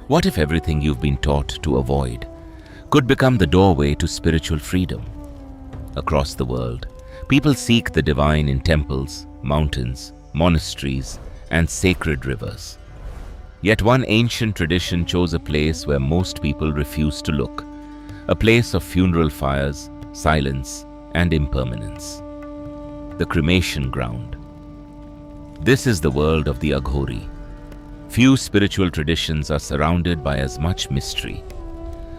What if everything you've been taught to avoid could become the doorway to spiritual freedom? Across the world, people seek the divine in temples, mountains, monasteries, and sacred rivers. Yet one ancient tradition chose a place where most people refuse to look, a place of funeral fires, silence, and impermanence. The cremation ground. This is the world of the Aghori. Few spiritual traditions are surrounded by as much mystery.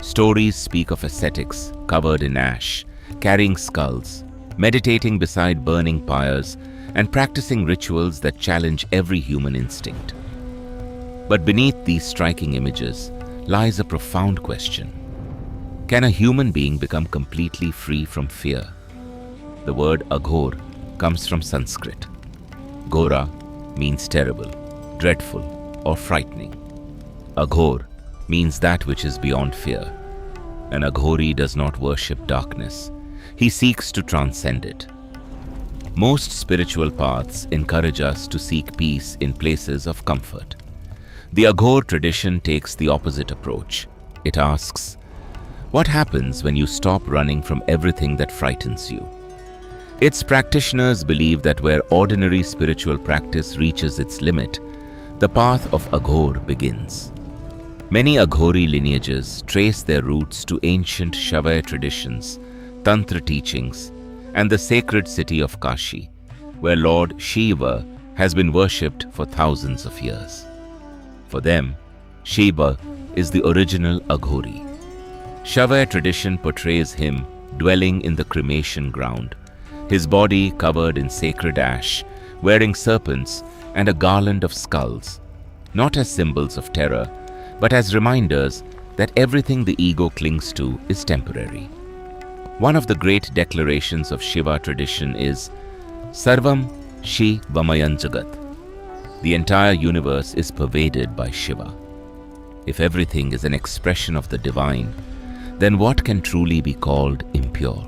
Stories speak of ascetics covered in ash, carrying skulls, meditating beside burning pyres, and practicing rituals that challenge every human instinct. But beneath these striking images lies a profound question. Can a human being become completely free from fear? The word Aghor comes from Sanskrit. Gora means terrible, dreadful, or frightening. Aghor means that which is beyond fear. An Aghori does not worship darkness. He seeks to transcend it. Most spiritual paths encourage us to seek peace in places of comfort. The Aghor tradition takes the opposite approach. It asks, what happens when you stop running from everything that frightens you? Its practitioners believe that where ordinary spiritual practice reaches its limit, the path of Aghor begins. Many Aghori lineages trace their roots to ancient Shaiva traditions, Tantra teachings, and the sacred city of Kashi, where Lord Shiva has been worshipped for thousands of years. For them, Shiva is the original Aghori. Shaiva tradition portrays him dwelling in the cremation ground, his body covered in sacred ash, wearing serpents and a garland of skulls, not as symbols of terror, but as reminders that everything the ego clings to is temporary. One of the great declarations of Shiva tradition is, Sarvam Shi Vamayan Jagat. The entire universe is pervaded by Shiva. If everything is an expression of the divine, then what can truly be called impure?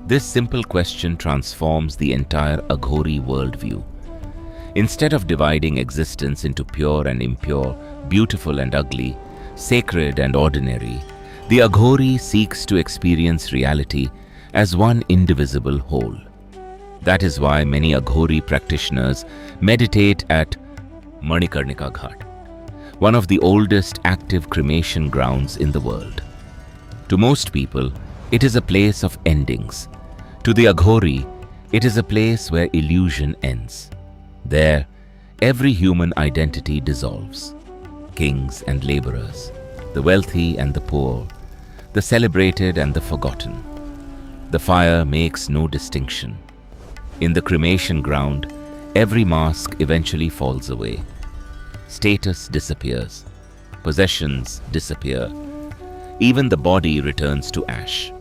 This simple question transforms the entire Aghori worldview. Instead of dividing existence into pure and impure, beautiful and ugly, sacred and ordinary, the Aghori seeks to experience reality as one indivisible whole. That is why many Aghori practitioners meditate at Manikarnika Ghat, one of the oldest active cremation grounds in the world. To most people, it is a place of endings. To the Aghori, it is a place where illusion ends. There, every human identity dissolves. Kings and laborers, the wealthy and the poor, the celebrated and the forgotten. The fire makes no distinction. In the cremation ground, every mask eventually falls away. Status disappears. Possessions disappear. Even the body returns to ash.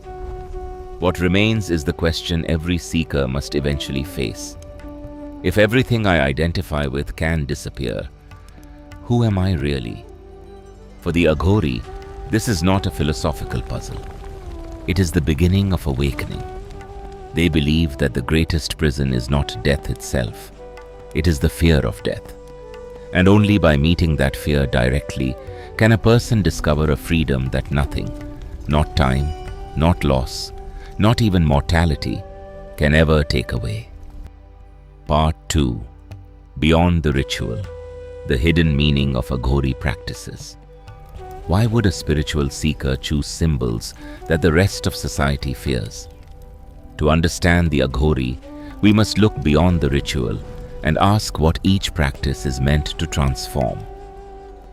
What remains is the question every seeker must eventually face. If everything I identify with can disappear, who am I really? For the Aghori, this is not a philosophical puzzle. It is the beginning of awakening. They believe that the greatest prison is not death itself. It is the fear of death. And only by meeting that fear directly can a person discover a freedom that nothing, not time, not loss, not even mortality, can ever take away. Part 2. Beyond the ritual, the hidden meaning of Aghori practices. Why would a spiritual seeker choose symbols that the rest of society fears? To understand the Aghori, we must look beyond the ritual and ask what each practice is meant to transform.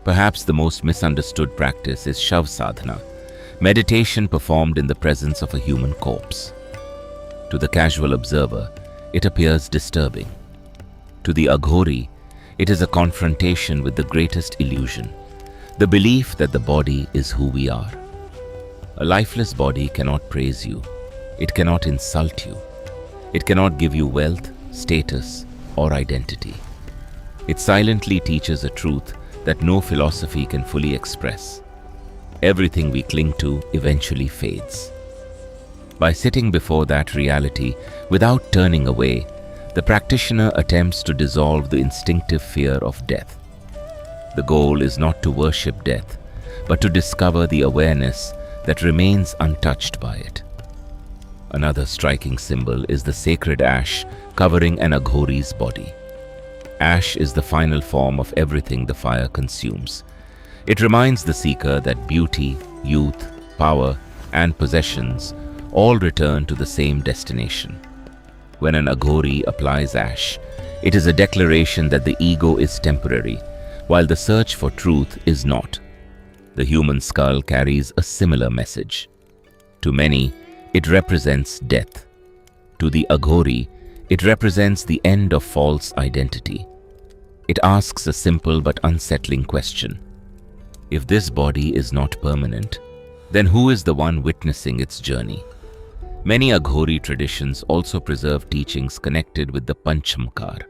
Perhaps the most misunderstood practice is Shava Sadhana, meditation performed in the presence of a human corpse. To the casual observer, it appears disturbing. To the Aghori, it is a confrontation with the greatest illusion, the belief that the body is who we are. A lifeless body cannot praise you. It cannot insult you. It cannot give you wealth, status, or identity. It silently teaches a truth that no philosophy can fully express. Everything we cling to eventually fades. By sitting before that reality without turning away, the practitioner attempts to dissolve the instinctive fear of death. The goal is not to worship death, but to discover the awareness that remains untouched by it. Another striking symbol is the sacred ash covering an Aghori's body. Ash is the final form of everything the fire consumes. It reminds the seeker that beauty, youth, power, and possessions all return to the same destination. When an Aghori applies ash, it is a declaration that the ego is temporary, while the search for truth is not. The human skull carries a similar message. To many, it represents death. To the Aghori, it represents the end of false identity. It asks a simple but unsettling question. If this body is not permanent, then who is the one witnessing its journey? Many Aghori traditions also preserve teachings connected with the Panchamkar,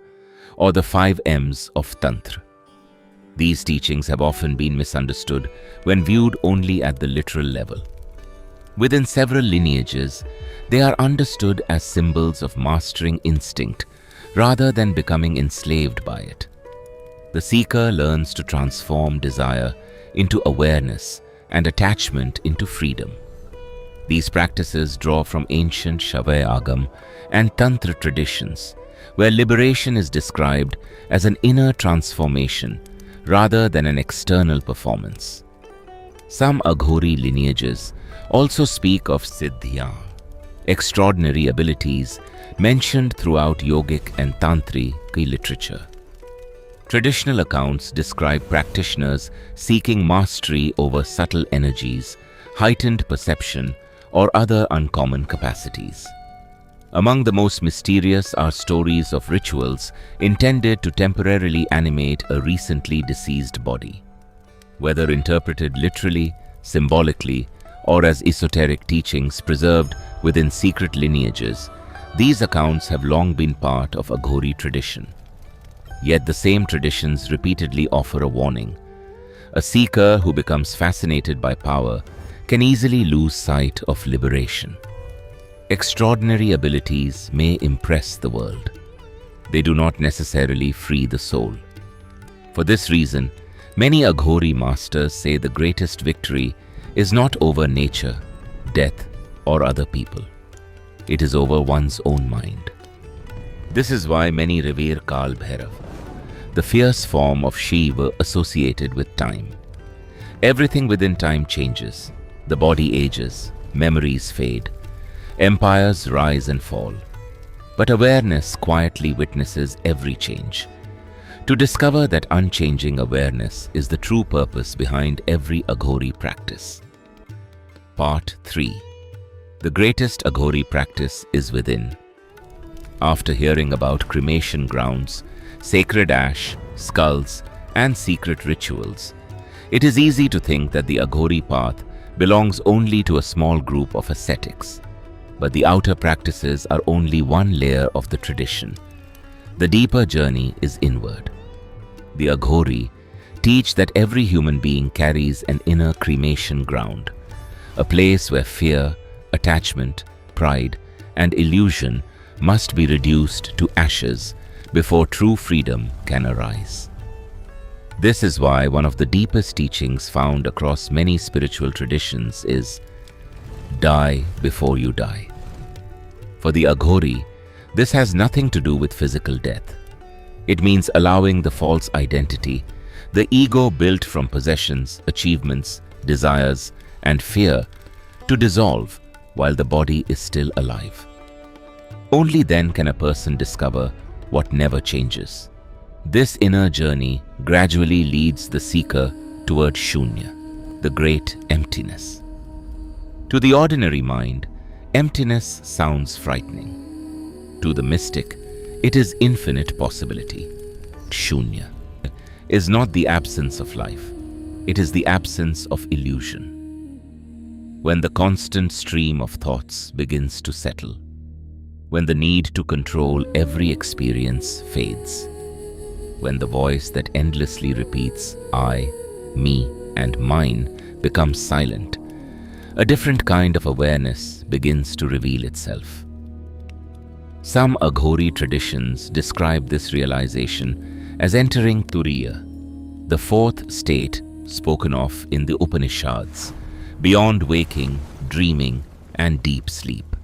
or the 5 M's of Tantra. These teachings have often been misunderstood when viewed only at the literal level. Within several lineages, they are understood as symbols of mastering instinct rather than becoming enslaved by it. The seeker learns to transform desire into awareness and attachment into freedom. These practices draw from ancient Shaivism and Tantra traditions, where liberation is described as an inner transformation rather than an external performance. Some Aghori lineages also speak of siddhya, extraordinary abilities mentioned throughout yogic and tantric literature. Traditional accounts describe practitioners seeking mastery over subtle energies, heightened perception, or other uncommon capacities. Among the most mysterious are stories of rituals intended to temporarily animate a recently deceased body. Whether interpreted literally, symbolically, or as esoteric teachings preserved within secret lineages, these accounts have long been part of Aghori tradition. Yet the same traditions repeatedly offer a warning. A seeker who becomes fascinated by power can easily lose sight of liberation. Extraordinary abilities may impress the world. They do not necessarily free the soul. For this reason, many Aghori masters say the greatest victory is not over nature, death, or other people. It is over one's own mind. This is why many revere Kal Bhairava, the fierce form of Shiva associated with time. Everything within time changes. The body ages, memories fade, empires rise and fall. But awareness quietly witnesses every change. To discover that unchanging awareness is the true purpose behind every Aghori practice. Part 3. The greatest Aghori practice is within. After hearing about cremation grounds, sacred ash, skulls, and secret rituals, it is easy to think that the Aghori path belongs only to a small group of ascetics. But the outer practices are only one layer of the tradition. The deeper journey is inward. The Aghori teach that every human being carries an inner cremation ground, a place where fear, attachment, pride, and illusion must be reduced to ashes before true freedom can arise. This is why one of the deepest teachings found across many spiritual traditions is, die before you die. For the Aghori, this has nothing to do with physical death. It means allowing the false identity, the ego built from possessions, achievements, desires, and fear, to dissolve while the body is still alive. Only then can a person discover what never changes. This inner journey gradually leads the seeker toward Shunya, the great emptiness. To the ordinary mind, emptiness sounds frightening. To the mystic, it is infinite possibility. Shunya is not the absence of life. It is the absence of illusion. When the constant stream of thoughts begins to settle, when the need to control every experience fades, when the voice that endlessly repeats I, me, and mine becomes silent, a different kind of awareness begins to reveal itself. Some Aghori traditions describe this realization as entering Turiya, the fourth state spoken of in the Upanishads, beyond waking, dreaming, and deep sleep.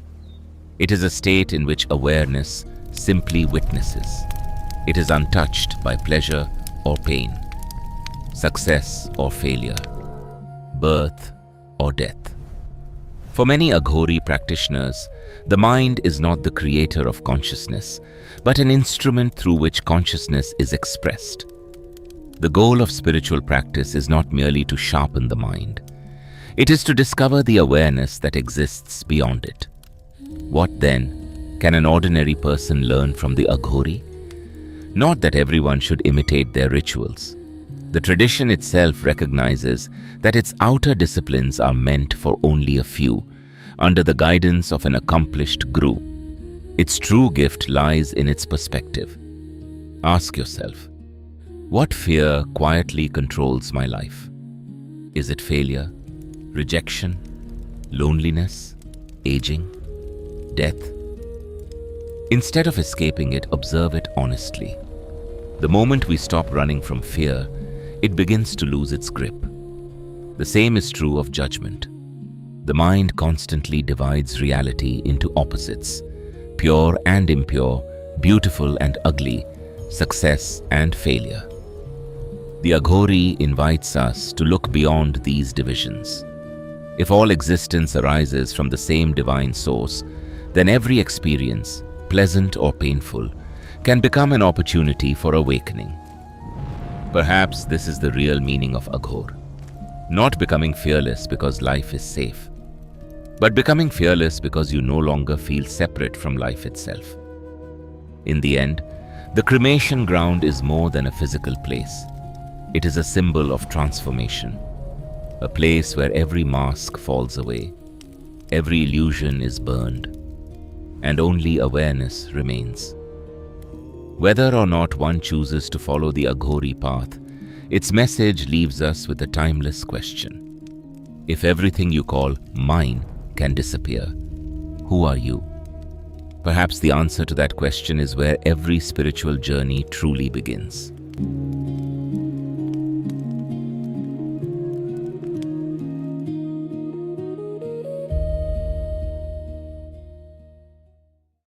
It is a state in which awareness simply witnesses. It is untouched by pleasure or pain, success or failure, birth or death. For many Aghori practitioners, the mind is not the creator of consciousness, but an instrument through which consciousness is expressed. The goal of spiritual practice is not merely to sharpen the mind. It is to discover the awareness that exists beyond it. What then can an ordinary person learn from the Aghori? Not that everyone should imitate their rituals. The tradition itself recognizes that its outer disciplines are meant for only a few, under the guidance of an accomplished guru. Its true gift lies in its perspective. Ask yourself, what fear quietly controls my life? Is it failure, rejection, loneliness, aging, death? Instead of escaping it, observe it honestly. The moment we stop running from fear, it begins to lose its grip. The same is true of judgment. The mind constantly divides reality into opposites, pure and impure, beautiful and ugly, success and failure. The Aghori invites us to look beyond these divisions. If all existence arises from the same divine source, then every experience, pleasant or painful, can become an opportunity for awakening. Perhaps this is the real meaning of Aghor. Not becoming fearless because life is safe, but becoming fearless because you no longer feel separate from life itself. In the end, the cremation ground is more than a physical place. It is a symbol of transformation, a place where every mask falls away, every illusion is burned, and only awareness remains. Whether or not one chooses to follow the Aghori path, its message leaves us with a timeless question. If everything you call mine can disappear, who are you? Perhaps the answer to that question is where every spiritual journey truly begins.